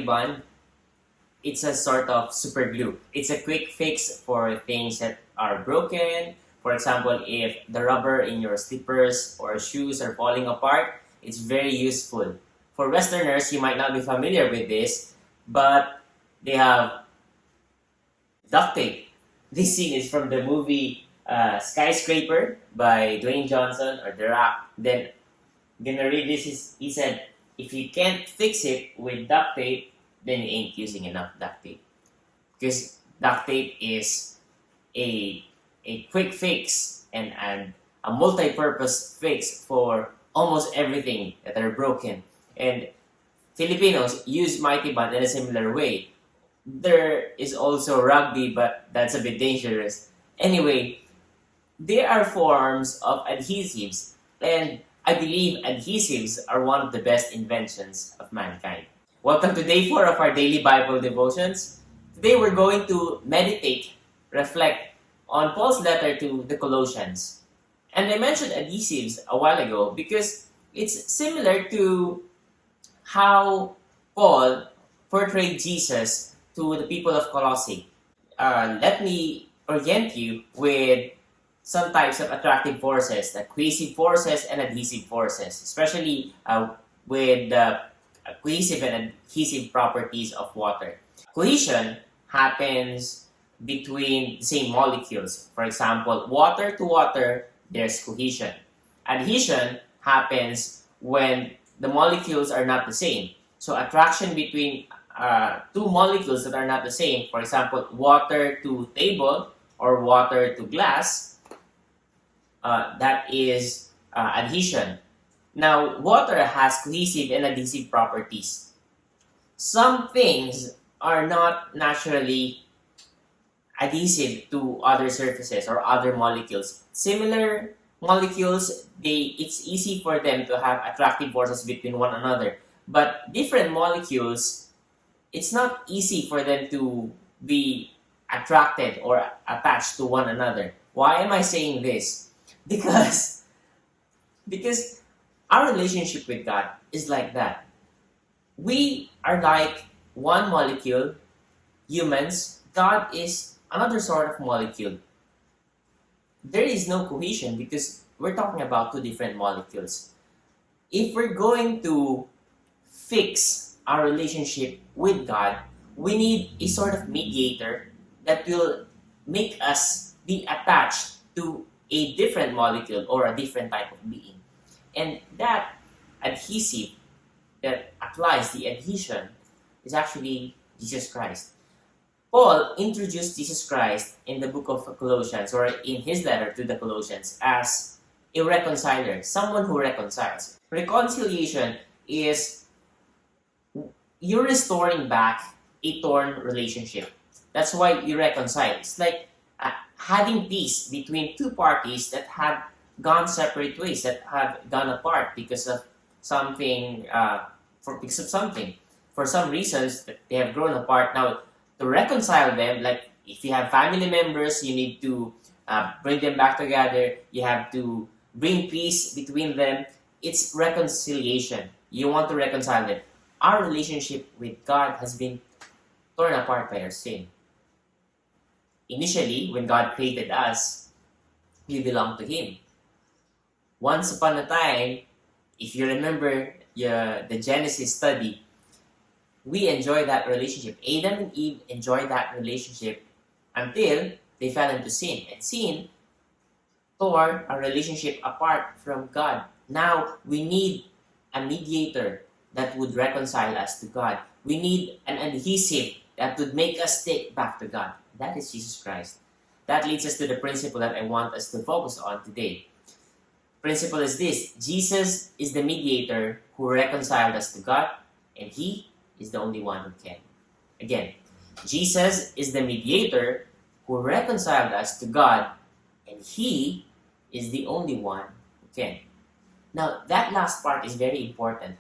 bond, it's a sort of super glue. It's a quick fix for things that are broken. For example, if the rubber in your slippers or shoes are falling apart, it's very useful. For Westerners, you might not be familiar with this, but they have duct tape. This scene is from the movie Skyscraper by Dwayne Johnson or The Rock. Then, gonna read this, he said, if you can't fix it with duct tape, then you ain't using enough duct tape. Because duct tape is a quick fix and a multi-purpose fix for almost everything that are broken. And Filipinos use Mighty Band in a similar way. There is also rugby, but that's a bit dangerous. Anyway, there are forms of adhesives, and I believe adhesives are one of the best inventions of mankind. Welcome to day 4 of our daily Bible devotions. Today we're going to meditate, reflect on Paul's letter to the Colossians. And I mentioned adhesives a while ago because it's similar to how Paul portrayed Jesus to the people of Colossae. Let me orient you with some types of attractive forces, the cohesive forces and adhesive forces, especially with the cohesive and adhesive properties of water. Cohesion happens between the same molecules. For example, water to water, there's cohesion. Adhesion happens when the molecules are not the same. So attraction between two molecules that are not the same, for example, water to table or water to glass, that is adhesion. Now, water has cohesive and adhesive properties. Some things are not naturally adhesive to other surfaces or other molecules. Similar molecules, it's easy for them to have attractive forces between one another. But different molecules, it's not easy for them to be attracted or attached to one another. Why am I saying this? Because our relationship with God is like that. We are like one molecule, humans. God is another sort of molecule. There is no cohesion because we're talking about two different molecules. If we're going to fix our relationship with God, we need a sort of mediator that will make us be attached to a different molecule or a different type of being. And that adhesive that applies the adhesion is actually Jesus Christ. Paul introduced Jesus Christ in the book of Colossians, or in his letter to the Colossians, as a reconciler, someone who reconciles. Reconciliation is you're restoring back a torn relationship. That's why you reconcile. It's like having peace between two parties that have gone separate ways, that have gone apart because of something, for some reasons that they have grown apart. Now, to reconcile them, like if you have family members, you need to bring them back together. You have to bring peace between them. It's reconciliation. You want to reconcile them. Our relationship with God has been torn apart by our sin. Initially, when God created us, we belonged to Him. Once upon a time, if you remember the Genesis study, we enjoyed that relationship. Adam and Eve enjoyed that relationship until they fell into sin. And sin tore our relationship apart from God. Now, we need a mediator that would reconcile us to God. We need an adhesive that would make us stick back to God. That is Jesus Christ. That leads us to the principle that I want us to focus on today. Principle is this: Jesus is the mediator who reconciled us to God, and He is the only one who can. Again, Jesus is the mediator who reconciled us to God, and He is the only one who can. Now, that last part is very important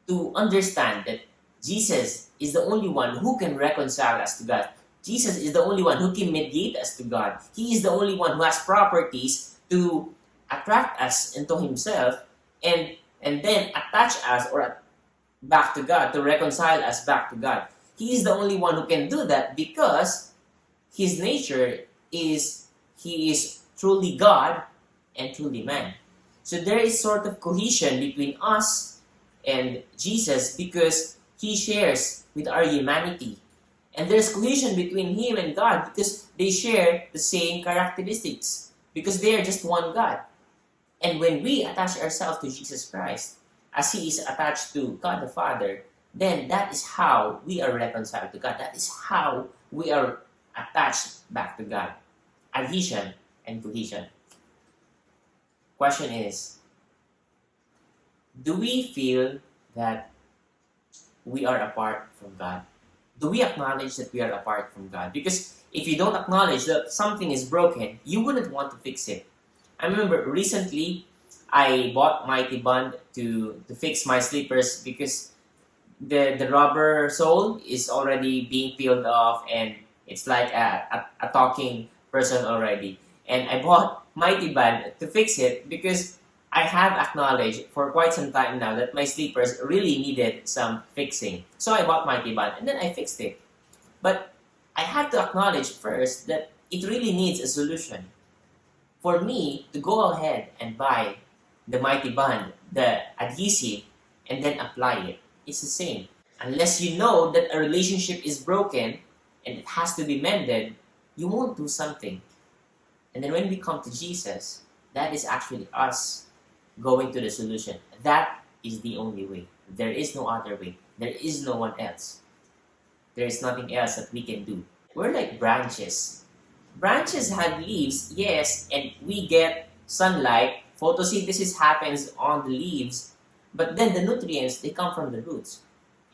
to understand that Jesus is the only one who can reconcile us to God. Jesus is the only one who can mediate us to God. He is the only one who has properties to attract us into Himself and then attach us or back to God, to reconcile us back to God. He is the only one who can do that because his nature is he is truly God and truly man. So there is sort of cohesion between us and Jesus because he shares with our humanity. And there's cohesion between him and God because they share the same characteristics because they are just one God. And when we attach ourselves to Jesus Christ, as he is attached to God the Father, then that is how we are reconciled to God. That is how we are attached back to God. Adhesion and cohesion. Question is, do we feel that we are apart from God? Do we acknowledge that we are apart from God? Because if you don't acknowledge that something is broken, you wouldn't want to fix it. I remember recently, I bought Mighty Bond to fix my slippers because the rubber sole is already being peeled off and it's like a talking person already. And I bought Mighty Band to fix it because I have acknowledged for quite some time now that my slippers really needed some fixing. So I bought Mighty Band and then I fixed it. But I have to acknowledge first that it really needs a solution. For me to go ahead and buy the Mighty Band, the adhesive, and then apply it, it's the same. Unless you know that a relationship is broken and it has to be mended, you won't do something. And then when we come to Jesus, that is actually us going to the solution. That is the only way. There is no other way. There is no one else. There is nothing else that we can do. We're like branches. Branches have leaves, yes, and we get sunlight. Photosynthesis happens on the leaves, but then the nutrients, they come from the roots.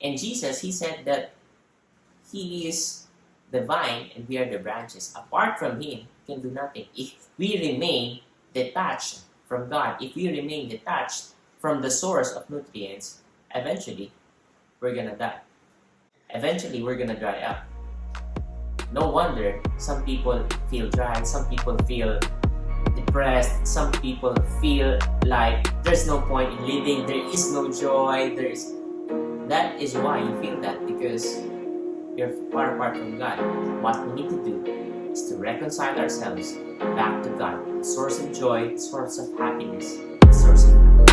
And Jesus, he said that he is the vine and we are the branches. Apart from him, we can do nothing. If we remain detached from God, if we remain detached from the source of nutrients, eventually, we're gonna die. Eventually, we're gonna dry up. No wonder some people feel dry, some people feel depressed, some people feel like there's no point in living, there is no joy, that is why you feel that, because you're far apart from God. What we need to do is to reconcile ourselves back to God, the source of joy, the source of happiness, the source of